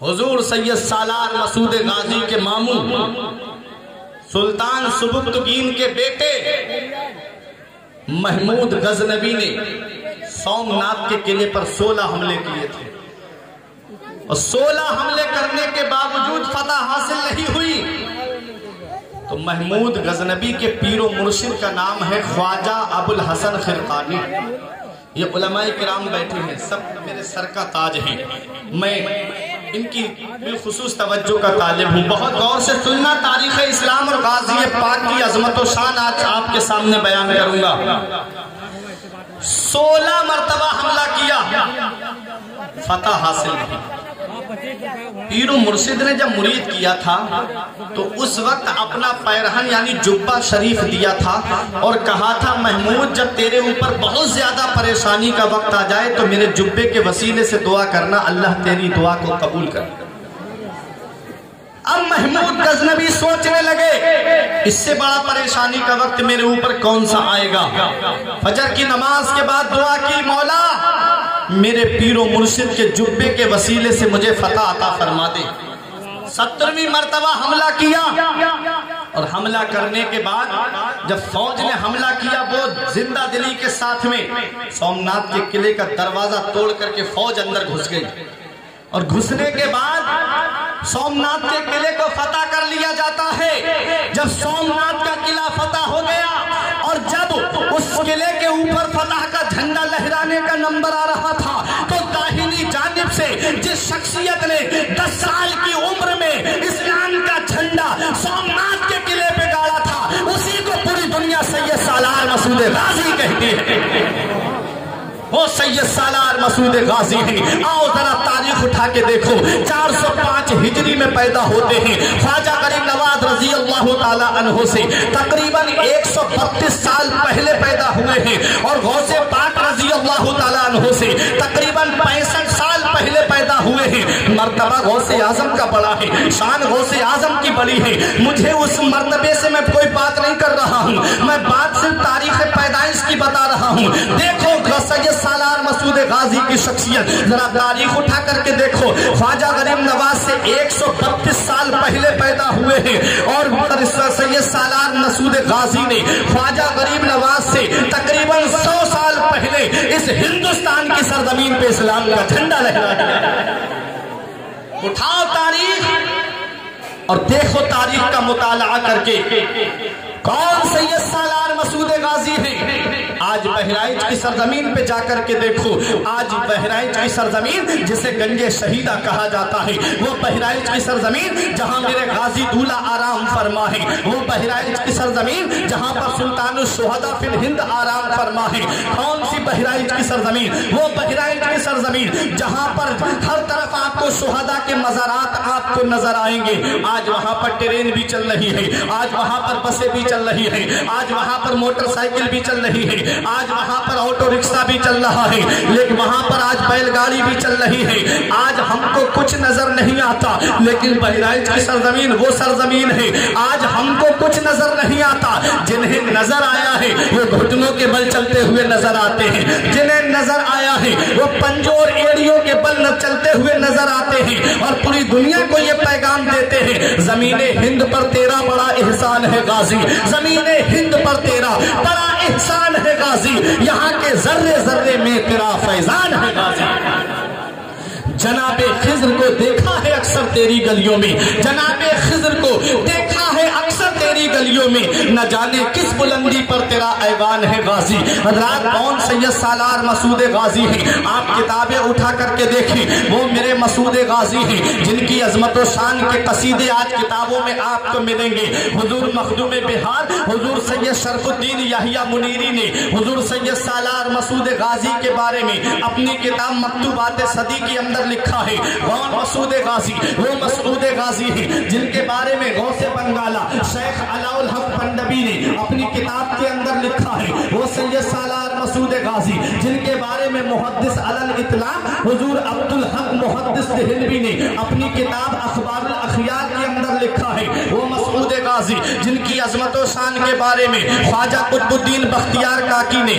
حضور سید سالار مسعود غازی کے ماموں سلطان سبکتگین کے بیٹے محمود غزنوی نے سومناتھ کے قلعے پر 16 حملے کیے تھے اور 16 حملے کرنے کے باوجود فتح حاصل نہیں ہوئی تو محمود غزنوی کے پیر و مرشد کا نام ہے خواجہ ابو الحسن خرقانی. یہ علماء کرام بیٹھے ہیں، سب میرے سر کا تاج ہیں، میں ان کی بالخصوص توجہ کا طالب ہوں. بہت غور سے سننا، تاریخ اسلام اور غازی پاک کی عظمت و شان آج آپ کے سامنے بیان کروں گا. 16 مرتبہ حملہ کیا، فتح حاصل نہیں. پیر و مرشد نے جب مرید کیا تھا تو اس وقت اپنا پیرہن یعنی جبہ شریف دیا تھا اور کہا تھا محمود جب تیرے اوپر بہت زیادہ پریشانی کا وقت آ جائے تو میرے جبے کے وسیلے سے دعا کرنا، اللہ تیری دعا کو قبول کر. اب محمود غزنوی سوچنے لگے اس سے بڑا پریشانی کا وقت میرے اوپر کون سا آئے گا. فجر کی نماز کے بعد دعا کی، مولا میرے پیر و مرشد کے جبے کے وسیلے سے مجھے فتح عطا فرما دے. 17ویں مرتبہ حملہ کیا اور حملہ کرنے کے بعد جب فوج نے حملہ کیا وہ زندہ دلی کے ساتھ میں سومناتھ کے قلعے کا دروازہ توڑ کر کے فوج اندر گھس گئی اور گھسنے کے بعد سومناتھ کے قلعے کو فتح کر لیا جاتا ہے. جب سومناتھ کا قلعہ فتح ہو گیا اور جب اس قلعے کے اوپر فتح کا جھنڈا لہرانے کا نمبر آ رہا تھا تو داہنی جانب سے جس شخصیت نے 10 سال کی عمر میں اسلام کا جھنڈا سومناتھ کے قلعے پہ گاڑا تھا اسی کو پوری دنیا سید سالار مسعود غازی کہتی ہے. وہ سید سالار مسعود غازی ہیں. آؤ ذرا تاریخ اٹھا کے دیکھو. 405 ہجری میں پیدا ہوتے ہیں. خواجہ غریب نواز رضی اللہ تعالیٰ عنہ سے تقریباً 132 سال پہلے پیدا ہوئے ہیں اور غوث پاک رضی اللہ تعالیٰ عنہ سے تقریباً 65 سال پہلے پیدا ہوئے ہیں. مرتبہ غوث اعظم کا بڑا ہے، شان غوث اعظم کی بڑی ہے. مجھے اس مرتبے سے میں کوئی بات نہیں کر رہا ہوں، میں بات صرف تاریخ پیدائش کی بتا رہا ہوں. دیکھو سید سالار مسعود غازی کی شخصیت، ذرا تاریخ اٹھا کر کے دیکھو. خواجہ غریب نواز سے 132 سال پہلے پیدا ہوئے ہیں اور سید سالار مسعود غازی نے خواجہ غریب نواز سے تقریباً 100 سال پہلے اس ہندوستان کی سرزمین پہ اسلام کا جھنڈا لہرایا. اٹھاؤ تاریخ اور دیکھو تاریخ کا مطالعہ کر کے کون سید سالار مسعود غازی ہیں. آج بہرائچ کی سرزمین پہ جا کر کے دیکھو. آج بہرائچ کی سرزمین جسے گنج شہیدہ کہا جاتا ہے، وہ بہرائچ کی سرزمین جہاں میرے غازی دولہ آرام فرما ہے، وہ بہرائچ کی سرزمین جہاں پر سلطان الشہداء فی الہند آرام فرما ہے. کون سی بہرائچ کی سرزمین؟ وہ بہرائچ کی سرزمین جہاں پر ہر طرف آپ کو شہداء کے مزارات آپ کو نظر آئیں گے. آج وہاں پر ٹرین بھی چل رہی ہے، آج وہاں پر بسیں بھی چل رہی ہے، آج وہاں پر موٹر سائیکل بھی چل رہی ہے، آج وہاں پر آٹو رکشہ بھی چل رہا ہے، لیکن وہاں پر آج بیل گاڑی بھی چل رہی ہے. آج ہم کو کچھ نظر نہیں آتا لیکن بہرائچ کی سرزمین وہ سرزمین ہے. آج ہم کو کچھ نظر نہیں آتا، جنہیں نظر آیا ہے وہ گھٹنوں کے بل چلتے ہوئے نظر آتے ہیں، جنہیں نظر آیا ہے وہ پنجوں اور ایڑیوں کے بل چلتے ہوئے نظر آتے ہیں اور پوری دنیا کو یہ پیغام دیتے ہیں زمین ہند پر تیرا بڑا احسان ہے غازی، زمین ہند پر تیرا بڑا احسان ہے غازی، یہاں کے ذرے ذرے میں تیرا فیضان ہے غازی. جناب خضر کو دیکھا ہے اکثر تیری گلیوں میں، جناب خضر کو دیکھا ہے اکثر تیری گلیوں میں، نہ جانے کس بلندی پر تیرا ایوان ہے غازی. حضرات کون سید سالار مسعود غازی ہیں؟ آپ کتابیں اٹھا کر کے دیکھیں. وہ میرے مسعود غازی ہیں جن کی عظمت و شان کے قصیدے آج کتابوں میں آپ کو ملیں گے. حضور مخدوم بہار حضور سید شرف الدین یحییٰ منیری نے حضور سید سالار مسعود غازی کے بارے میں اپنی کتاب مکتوبات صدی کے اندر لکھا ہے. کون مسعود غازی؟ وہ مسعود غازی ہیں جن کے بارے میں غوث بنگالہ شیخ علاء الحق پنڈبی نے اپنی کتاب کے اندر لکھا ہے. وہ سید سالار مسعود غازی جن کے بارے میں محدث علی الاطلاق حضور عبدالحق محدث دہلوی نے اپنی کتاب اخبار الاخیار کے اندر لکھا ہے. وہ مسعود غازی غازی جن کی عظمت و شان کے بارے میں خواجہ قطب الدین بختیار کاکی نے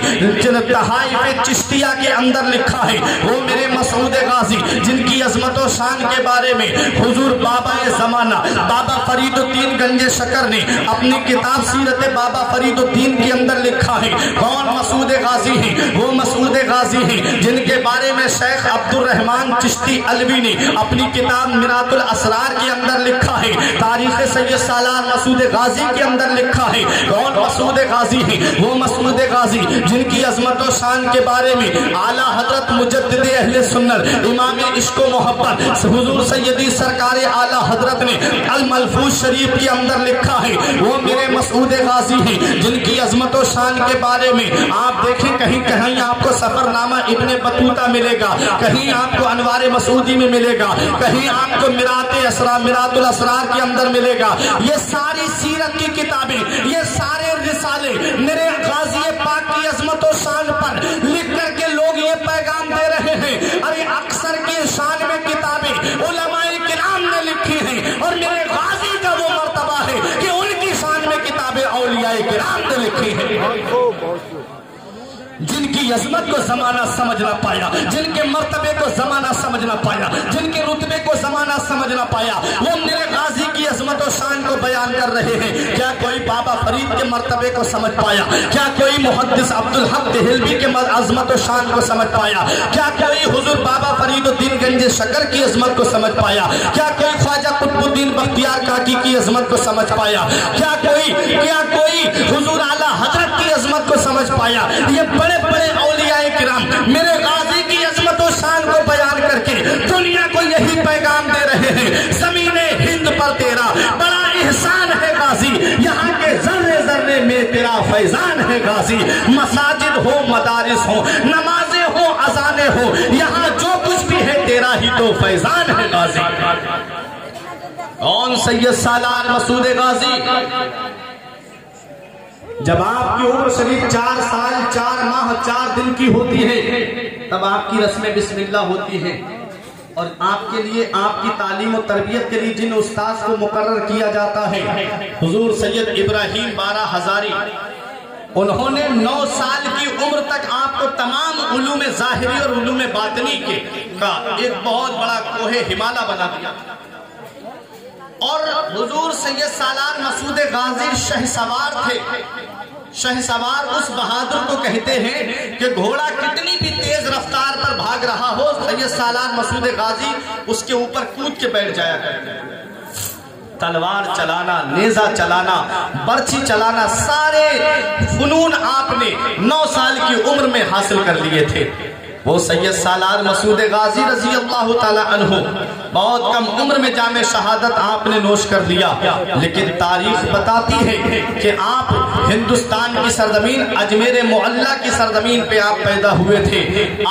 تحائف چشتیہ کے اندر لکھا ہے، وہ میرے مسعود غازی جن کی عظمت و شان کے بارے میں حضور بابا زمانہ بابا فرید الدین گنج شکر نے اپنی کتاب سیرت بابا فرید الدین کے اندر لکھا ہے۔ کون مسعود غازی ہیں؟ وہ مسعود غازی ہیں جن کے بارے میں شیخ عبد الرحمن چشتی علوی نے اپنی کتاب میرات الاسرار کے اندر لکھا ہے۔ تاریخ سید سالار مسعود غازی کے اندر لکھا ہے۔ کون مسعود غازی ہیں؟ وہ مسعود غازی جن کی عظمت و شان کے بارے میں اعلیٰ حضرت مجدد اہل سنت امام عشق و محبت حضور سیدی سرکار اعلیٰ حضرت نے الملفوظ شریف کے اندر لکھا ہے، وہ میرے مسعود غازی ہیں جن کی عظمت و شان کے بارے میں آپ دیکھیں کہیں کہیں آپ کو سفر نامہ ابن بطوطہ ملے گا، کہیں آپ کو انوار مسعودی میں ملے گا، کہیں آپ کو میرات الاسرار کے اندر ملے گا۔ یہ ساری سیرت کی کتابیں، یہ سارے رسالے میرے غازی پاک کی عظمت و شان پر لکھ کر کے لوگ یہ پیغام دے رہے ہیں، ارے اکثر کی شان میں کتابیں علماء کرام نے لکھی ہیں، اور میرے غازی کا وہ مرتبہ ہے کہ ان کی شان میں کتابیں اولیاء کرام نے لکھی ہیں، جن کی عظمت کو زمانہ سمجھ نہ پایا، جن کے مرتبے کو زمانہ سمجھ نہ پایا، جن کے رتبے کو زمانہ سمجھ نہ پایا، وہ میرے غازی کی عظمت و شان کو بیان کر رہے ہیں۔ کیا کوئی بابا فرید کے مرتبے کو سمجھ پایا؟ کیا کوئی محدث عبدالحق دہلوی کے عظمت و شان کو سمجھ پایا؟ کیا کوئی حضور بابا فرید الدین گنج شکر کی عظمت کو سمجھ پایا؟ کیا کوئی خواجہ قطب الدین بختیار کاکی کی عظمت کو سمجھ پایا؟ کیا کوئی حضور اعلیٰ حضرت کی عظمت کو سمجھ پایا؟ یہ بڑے بڑے اولیاء کرام میرے غازی کی عظمت و شان کو بیان کر کے دنیا کو یہی پیغام دے رہے ہیں، زمین ہند پر تیرا بڑا احسان ہے غازی، یہاں کے ذرے ذرے میں تیرا فیضان ہے غازی، مساجد ہو مدارس ہو نمازیں ہو اذانیں ہو، یہاں جو کچھ بھی ہے تیرا ہی تو فیضان ہے غازی۔ کون سید سالار مسعود غازی؟ جب آپ کی عمر شریف 4 سال 4 ماہ 4 دن کی ہوتی ہے تب آپ کی رسم بسم اللہ ہوتی ہے، اور آپ کے لیے آپ کی تعلیم و تربیت کے لیے جن استاذ کو مقرر کیا جاتا ہے حضور سید ابراہیم بارہ ہزاری، انہوں نے 9 سال کی عمر تک آپ کو تمام علوم ظاہری اور علوم باطنی کا ایک بہت بڑا کوہ ہمالیہ بنا دیا، اور حضور سید سالار مسعود غازی شہ سوار تھے۔ شہ سوار اس بہادر کو کہتے ہیں کہ گھوڑا کتنی بھی تیز رفتار پر بھاگ رہا ہو، سید سالار مسعود غازی اس کے اوپر کود کے بیٹھ جایا کرتے۔ تلوار چلانا، نیزہ چلانا، برچھی چلانا، سارے فنون آپ نے 9 سال کی عمر میں حاصل کر لیے تھے۔ وہ سید سالار مسعود غازی رضی اللہ تعالی عنہ بہت کم عمر میں جام شہادت آپ نے نوش کر لیا، لیکن تاریخ بتاتی ہے کہ آپ ہندوستان کی سرزمین اجمیر معلیٰ کی سرزمین پہ آپ پیدا ہوئے تھے۔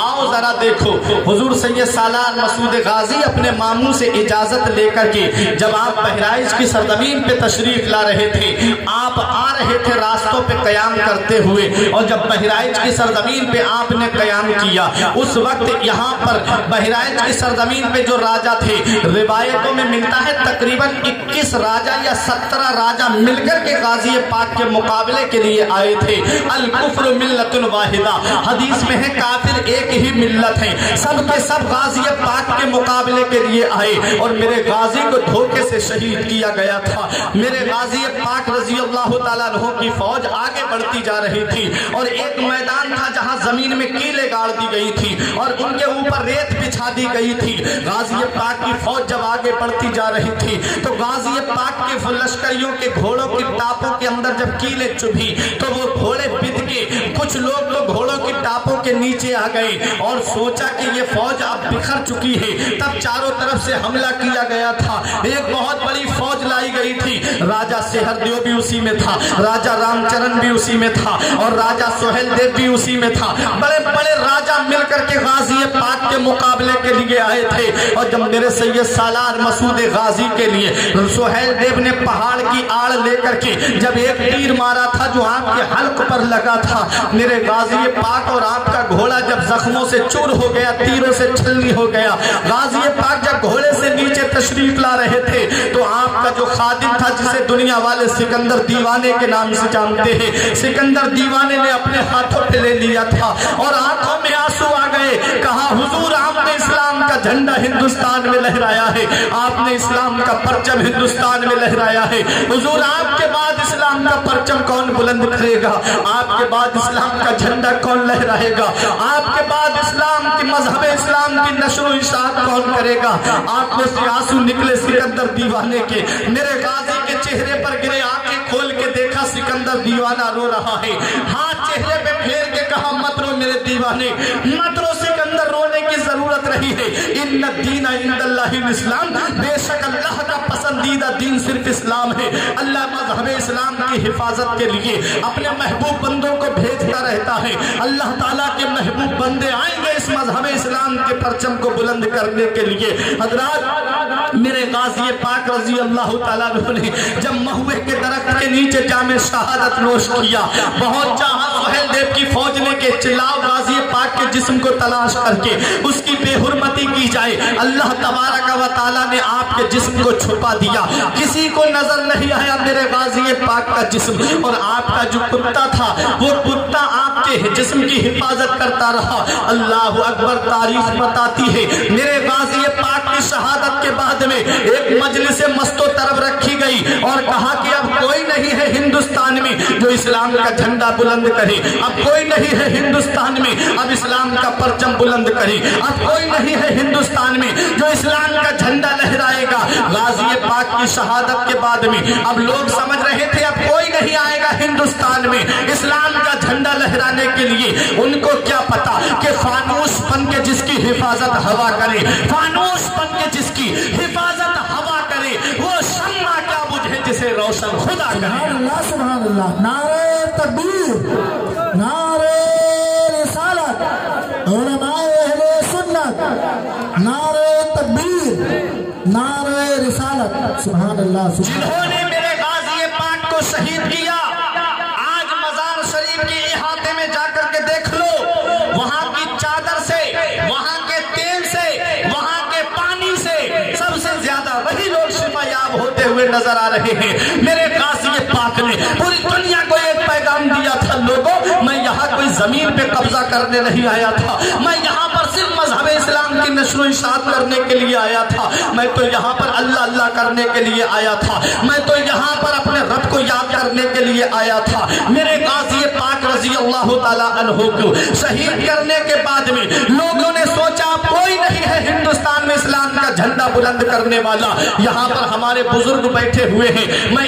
آؤ ذرا دیکھو، حضور سید سالار مسعود غازی اپنے ماموں سے اجازت لے کر کے جب آپ بہرائچ کی سرزمین پہ تشریف لا رہے تھے، آپ آ رہے تھے راستوں پہ قیام کرتے ہوئے، اور جب بہرائچ کی سرزمین پہ آپ نے قیام کیا، اس وقت یہاں پر بہرائچ کی سرزمین پہ جو راجہ تھے، روایتوں میں ملتا ہے تقریباً 21 راجہ یا 17 راجہ مل کر کے غازی پاک کے مقابلے کے لیے آئے تھے۔ الکفر ملت واحدہ، حدیث میں ہے کافر ایک ہی ملت ہے، سب کے سب غازی پاک کے مقابلے کے لیے آئے، اور میرے غازی کو دھوکے سے شہید کیا گیا تھا۔ میرے غازی پاک رضی اللہ تعالیٰ عنہ کی فوج آگے بڑھتی جا رہی تھی، اور ایک میدان تھا جہاں زمین میں کیلیں گاڑ دی گئی تھی اور ان کے اوپر ریت بچھا دی گئی تھی۔ غازی پاک کی فوج جب آگے بڑھتی جا رہی تھی تو غازی پاک کے لشکریوں کے گھوڑوں کی ٹاپوں کے اندر جب کیلیں چبھی تو وہ گھوڑے بد کے کچھ لوگ تو گھوڑوں کی ٹاپوں کے نیچے آ گئے اور سوچا کہ یہ فوج اب بکھر چکی ہے۔ تب چاروں طرف سے حملہ کیا گیا تھا، ایک بہت بڑی فوج لائی گئی تھی۔ راجہ سہردیو بھی اسی میں تھا، راجہ رام چرن بھی اسی میں تھا، اور راجہ سہیل دیو بھی اسی میں تھا۔ بڑے بڑے راجہ مل کر کے غازی پاک کے مقابلے کے لیے آئے تھے، اور جب میرے سید سالار مسعود غازی کے لیے سہیل دیو نے پہاڑ کی آڑ لے کر کے جب ایک تیر مارا تھا جو آپ کے حلق پر لگا تھا، میرے غازی پاک اور آپ کا گھوڑا جب زخموں سے چور ہو گیا، تیروں سے چھلنی ہو گیا، غازی پاک جب گھوڑے سے نیچے تشریف لا رہے تھے تو آپ کا جو خادم تھا جسے دنیا والے سکندر دیوانے کے نام سے جانتے ہیں، سکندر دیوانے نے اپنے ہاتھوں پہ لے لیا تھا اور آنکھوں میں آنسو آ گئے، کہا حضور آپ نے اسلام کا جھنڈا ہندوستان میں لہرایا ہے، آپ نے اسلام کا پرچم ہندوستان میں لہرایا ہے، حضور آپ کے بعد اسلام کا پرچم کون بلند کرے گا، آپ کے بعد اسلام کا جھنڈا کون لہرائے گا، آپ کے بعد اسلام کی مذہب اسلام کی نشر و اشاعت کون کرے گا۔ آپ میں سے آنسو نکلے سکندر دیوانے کے، میرے غازی کے چہرے پر گرے، آنکھیں کھول کے دیکھا سکندر دیوانہ رو رہا ہے، ہاتھ چہرے پہ پھیر کے کہا مت رو میرے دیوانے، مت رو سکندر، رونے کی ضرورت رہی ہے، ان الدین عند اللہ الاسلام، بے شک اللہ کا پسندیدہ دین صرف اسلام ہے، اللہ مذہب اسلام کی حفاظت کے لیے اپنے محبوب بندوں کو بھیجتا رہتا ہے، اللہ تعالیٰ کے محبوب بندے آئیں گے اس مذہب اسلام کے پرچم کو بلند کرنے کے لیے۔ حضرات میرے غازی پاک رضی اللہ تعالیٰ نے جب مہوے کے درخت کے نیچے جام شہادت نوش کیا، بہت چاہا سہیل دیو کی فوج نے کہ چلاؤ غازی پاک کے جسم کو تلاش کر کے اس کی بے حرمتی کی جائے، اللہ تبارک و تعالیٰ نے آپ کے جسم کو چھپا دیا، کسی کو نظر نہیں آیا میرے غازی پاک کا جسم، اور آپ کا جو کتا تھا وہ کتا آپ کے جسم کی حفاظت کرتا رہا۔ اللہ اکبر، تاریخ بتاتی ہے میرے غازی پاک کی شہادت کے بعد میں ایک مجلس مست و طرب رکھی گئی اور کہا کہ اب کوئی نہیں ہے ہندوستان میں جو اسلام کا جھنڈا بلند کرے، اب کوئی نہیں ہے ہندوستان میں اب اسلام کا پرچم بلند کرے، اب کوئی نہیں ہے ہندوستان میں جو اسلام کا جھنڈا لہرائے گا۔ غازی پاک کی شہادت کے بعد میں اب لوگ سمجھ رہے تھے اب کوئی نہیں آئے گا ہندوستان میں اسلام کا جھنڈا لہرانے کے لیے، ان کو کیا پتا کہ فانوس بن کے جس کی حفاظت ہوا کرے، فانوس بن کے جس کی حفاظت ہوا کرے، وہ شمع کیا بجھے جسے روشن خدا کرے۔ سبحان اللہ، سبحان اللہ، نعرہ تکبیر، نعرہ رسالت، علماء اہل سنت، نعرہ تکبیر، نعرہ رسالت، سبحان اللہ، جنہوں نے میرے غازی پاک کو شہید کیا، آج مزار شریف کے احاطے میں جا کر کے دیکھ لو، وہاں کی چادر سے، وہاں کے تیل سے، وہاں کے پانی سے سب سے زیادہ وہی لوگ شفا یاب ہوتے ہوئے نظر آ رہے ہیں۔ میرے غازی پاک نے پوری دنیا کو ایک پیغام دیا تھا، لوگوں میں یہاں کوئی زمین پہ قبضہ کرنے نہیں آیا تھا، میں یہاں پر صرف مذہب اسلام کی نشر و اشاعت کرنے کے لیے آیا تھا، میں تو یہاں پر اللہ اللہ کرنے کے لیے آیا تھا، میں تو یہاں پر اپنے رب کو یاد کرنے کے لیے آیا تھا۔ میرے غازی پاک رضی اللہ تعالیٰ عنہ کو شہید کرنے کے بعد میں لوگوں نے سوچا کوئی نہیں ہے ہندوستان میں اسلام کا جھنڈا بلند کرنے والا، یہاں پر ہمارے بزرگ بیٹھے ہوئے ہیں، میں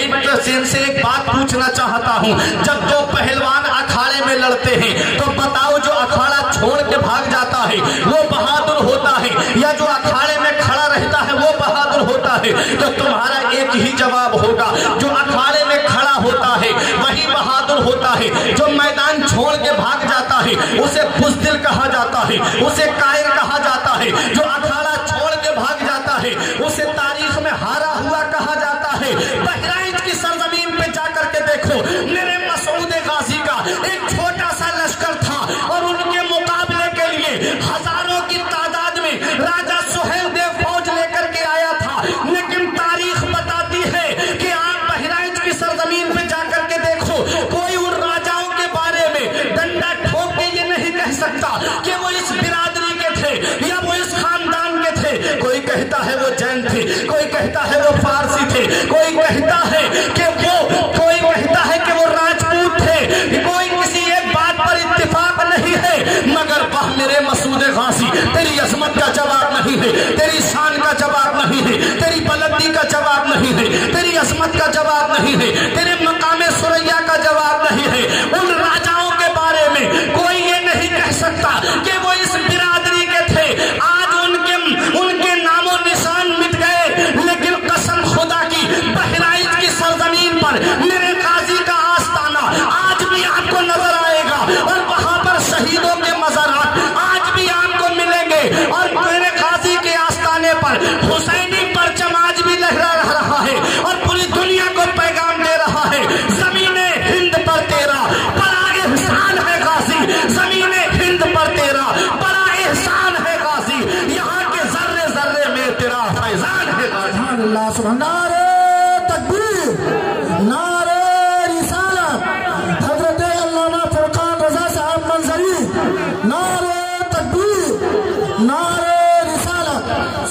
ان سے ایک بات پوچھنا چاہتا ہوں، جب دو پہلوان اکھاڑے میں لڑتے ہیں تو بتاؤ جو اکھاڑا چھوڑ کے بھاگ جاتا ہے وہ بہادر ہوتا ہے یا جو اکھاڑے میں کھڑا رہتا ہے وہ بہادر ہوتا ہے؟ تو تمہارا ایک ہی جواب ہوگا، جو اکھاڑے میں کھڑا ہوتا ہے وہی بہادر ہوتا ہے، جو میدان چھوڑ کے بھاگ جاتا ہے اسے بزدل کہا جاتا ہے، اسے کائر کہا جاتا ہے، جو اکھاڑا چھوڑ کے بھاگ جاتا ہے اسے تاریخ میں ہارا ہوا کہا جاتا ہے۔ بہرائچ کی سرزمین پہ جا کر کے دیکھو، میرے مسعود غازی کا ایک چھوٹا سا لشکر تھا اور ان کے مقابلے کے لیے ہزاروں کی تعداد میں راجہ سہیل دیو فوج لے کر کے آیا تھا، لیکن تاریخ بتاتی ہے کہ آپ بہرائچ کی سرزمین پہ جا کر کے دیکھو، کوئی ان راجاؤں کے بارے میں ڈنڈا ٹھوک کے یہ نہیں کہہ سکتا کہ وہ اس برادری کے تھے یا وہ اس خاندان کے تھے، کوئی کہتا ہے وہ جین تھے، کوئی کہتا ہے وہ فارسی تھے، کوئی کہتا ہے کہ وہ راجپوت تھے، کوئی کسی ایک بات پر اتفاق نہیں ہے، مگر وہ میرے مسعود غازی تیری عظمت کا جواب نہیں ہے، تیری شان کا جواب نہیں ہے، تیری بلندی کا جواب نہیں ہے، تیری عظمت کا جواب نہیں ہے، تیرے مقام ثریا کا جواب نہیں ہے۔ ان راجاؤں کے بارے میں کوئی یہ نہیں کہہ سکتا کہ وہ اس برادری کے تھے، آج ان کے نام و نشان مٹ گئے، لیکن قسم خدا کی بہرائچ کی سرزمین پر میرے غازی کا آستانہ آج بھی آپ کو نظر آئے گا، اور وہاں پر شہیدوں کے مزارات آج بھی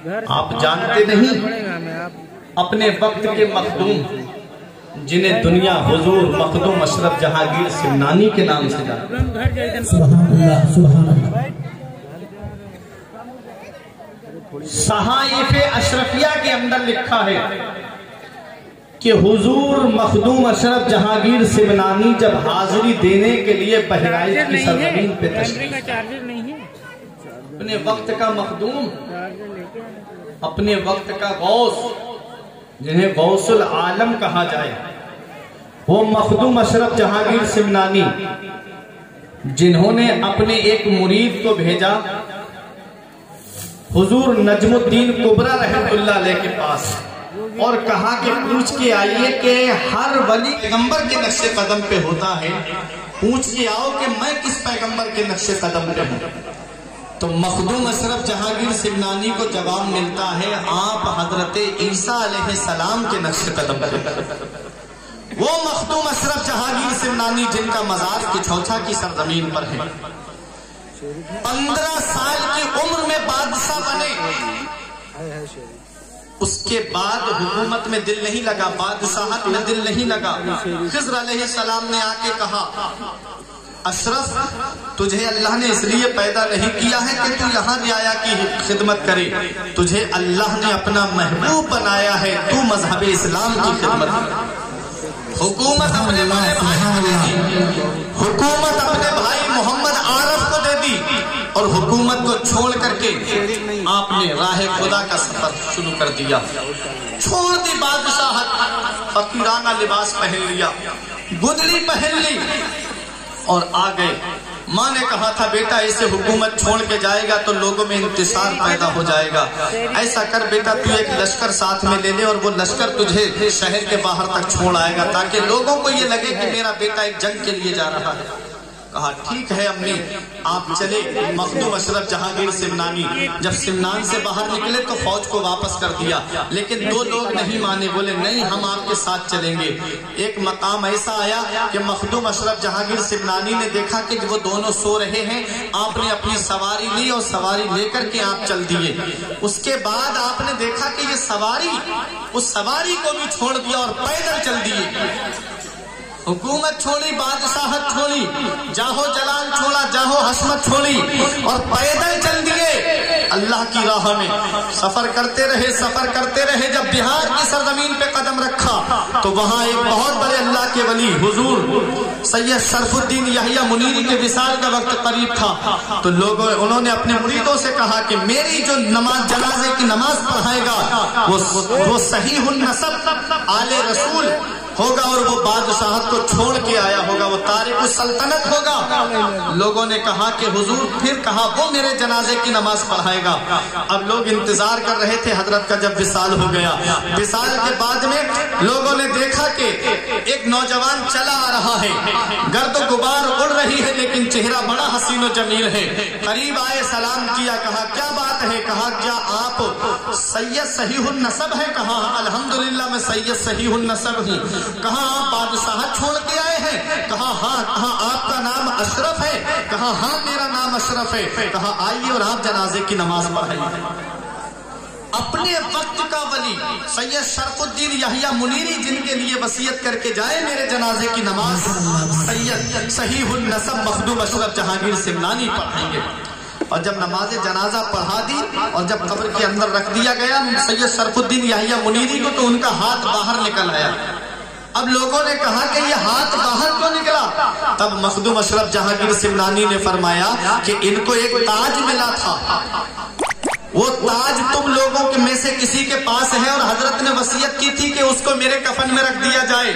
آپ جانتے نہیں اپنے وقت کے مخدوم جنہیں دنیا حضور مخدوم اشرف جہانگیر سمنانی کے نام سے جانتے؟ سبحان اللہ سبحان اللہ۔ صحائف اشرفیہ کے اندر لکھا ہے کہ حضور مخدوم اشرف جہانگیر سمنانی جب حاضری دینے کے لیے بہرائچ کی سرزمین پہ تشریف، اپنے وقت کا مخدوم، اپنے وقت کا غوث جنہیں غوث العالم کہا جائے، وہ مخدوم اشرف جہانگیر سمنانی جنہوں نے اپنے ایک مرید کو بھیجا حضور نجم الدین کبرا رحمت اللہ علیہ کے پاس اور کہا کہ پوچھ کے آئیے کہ ہر ولی پیغمبر کے نقش قدم پہ ہوتا ہے، پوچھ کے آؤ کہ میں کس پیغمبر کے نقش قدم پہ ہوں۔ تو مخدوم اشرف جہانگیر سمنانی کو جواب ملتا ہے آپ حضرت عیسیٰ علیہ السلام کے نقش قدم پہ۔ وہ مخدوم اشرف جہانگیر سمنانی جن کا مزار کچھوچھا کی سرزمین پر ہے، 15 سال کی عمر میں بادشاہ بنے، اس کے بعد حکومت میں دل نہیں لگا، بادشاہت میں دل نہیں لگا۔ خضر علیہ السلام نے آ کے کہا اشرف تجھے اللہ نے اس لیے پیدا نہیں کیا ہے کہ تو یہاں رعایا کی خدمت کرے، تجھے اللہ نے اپنا محبوب بنایا ہے، تو مذہب اسلام کی خدمت کرے۔ حکومت اپنے بھائی محمد عارف کو دے دی اور حکومت کو چھوڑ کر کے آپ نے راہ خدا کا سفر شروع کر دیا، چھوڑ دی بادشاہت، فقیرانہ لباس پہن لیا، گدڑی پہن لی اور آ گئے۔ ماں نے کہا تھا بیٹا اسے حکومت چھوڑ کے جائے گا تو لوگوں میں انتصار پیدا ہو جائے گا، ایسا کر بیٹا تو ایک لشکر ساتھ میں لے لے اور وہ لشکر تجھے شہر کے باہر تک چھوڑ آئے گا تاکہ لوگوں کو یہ لگے کہ میرا بیٹا ایک جنگ کے لیے جا رہا ہے۔ کہا ٹھیک ہے امی آپ چلے۔ مخدوم اشرف جہانگیر سمنانی جب سمنان سے باہر نکلے تو فوج کو واپس کر دیا، لیکن 2 لوگ نہیں مانے، بولے نہیں ہم آپ کے ساتھ چلیں گے۔ ایک مقام ایسا آیا کہ مخدوم اشرف جہانگیر سمنانی نے دیکھا کہ وہ دونوں سو رہے ہیں، آپ نے اپنی سواری لی اور سواری لے کر کے آپ چل دیے۔ اس کے بعد آپ نے دیکھا کہ یہ سواری، اس سواری کو بھی چھوڑ دیا اور پیدل چل دیے۔ حکومت چھوڑی، بادشاہت چھوڑی، جاہو جلال چھوڑا، جاہو حشمت چھوڑی اور پیدل چل دیے اللہ کی راہ میں۔ سفر کرتے رہے، جب بہار کی سرزمین پہ قدم رکھا تو وہاں ایک بہت بڑے اللہ کے ولی حضور سید شرف الدین یحییٰ منیری کے وصال کا وقت قریب تھا تو انہوں نے اپنے مریدوں سے کہا کہ میری جو نماز جنازے کی نماز پڑھائے گا وہ صحیح النسب آل رسول ہوگا اور وہ بادشاہت کو چھوڑ کے آیا ہوگا، وہ تارک السلطنت ہوگا۔ لوگوں نے کہا کہ حضور پھر کہا وہ میرے جنازے کی نماز پڑھائے گا۔ اب لوگ انتظار کر رہے تھے حضرت کا جب وصال ہو گیا۔ وصال کے بعد میں لوگوں نے دیکھا کہ ایک نوجوان چلا آ رہا ہے، گرد و غبار اڑ رہی ہے لیکن چہرہ بڑا حسین و جمیل ہے۔ قریب آئے، سلام کیا، کہا کیا بات ہے؟ کہا کیا آپ سید صحیح النسب ہے؟ کہا الحمدللہ میں سید صحیح النسب ہوں۔ کہا آپ بادشاہت چھوڑ کے آئے ہیں؟ کہا ہاں۔ کہا آپ کا نام اشرف ہے؟ کہا ہاں میرا نام اشرف ہے۔ کہا آئیے اور آپ جنازے کی نماز پڑھائیے۔ اپنے وقت کا ولی سید شرف الدین یحییٰ منیری جن کے لیے وصیت کر کے جائے میرے جنازے کی نماز سید صحیح النسب مخدوم اشرف جہانگیر سمنانی پڑھائیں گے۔ اور جب نماز جنازہ پڑھا دی اور جب قبر کے اندر رکھ دیا گیا سید شرف الدین یحییٰ منیری کو تو ان کا ہاتھ باہر نکل آیا۔ اب لوگوں نے کہا کہ یہ ہاتھ باہر کیوں نکلا؟ تب مخدوم اشرف جہانگیر سمنانی نے فرمایا کہ ان کو ایک تاج ملا تھا، وہ تاج تم لوگوں میں سے کسی کے پاس ہے اور حضرت نے وصیت کی تھی کہ اس کو میرے کفن میں رکھ دیا جائے۔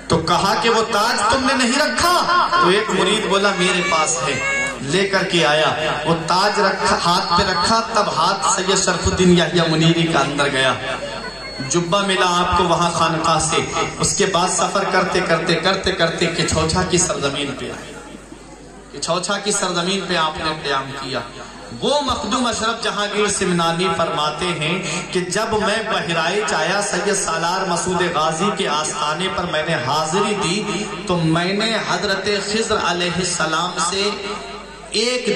تو کہا کہ وہ تاج تم نے نہیں رکھا؟ تو ایک مرید بولا میرے پاس ہے، لے کر کے آیا، وہ تاج رکھا، ہاتھ پہ رکھا، تب ہاتھ سید شرف الدین یحییٰ منیری کا اندر گیا۔ جبہ ملا آپ کو وہاں خانقاہ سے۔ اس کے بعد سفر کرتے کچھوچھا کی سرزمین پہ آئے۔ کچھوچھا کی سرزمین پہ آپ نے قیام کیا۔ وہ مخدوم اشرف جہانگیر سمنانی فرماتے ہیں کہ جب میں بہرائچ آیا سید سالار مسعود غازی کے آستانے پر میں نے حاضری دی تو میں نے حضرت خضر علیہ السلام سے ایک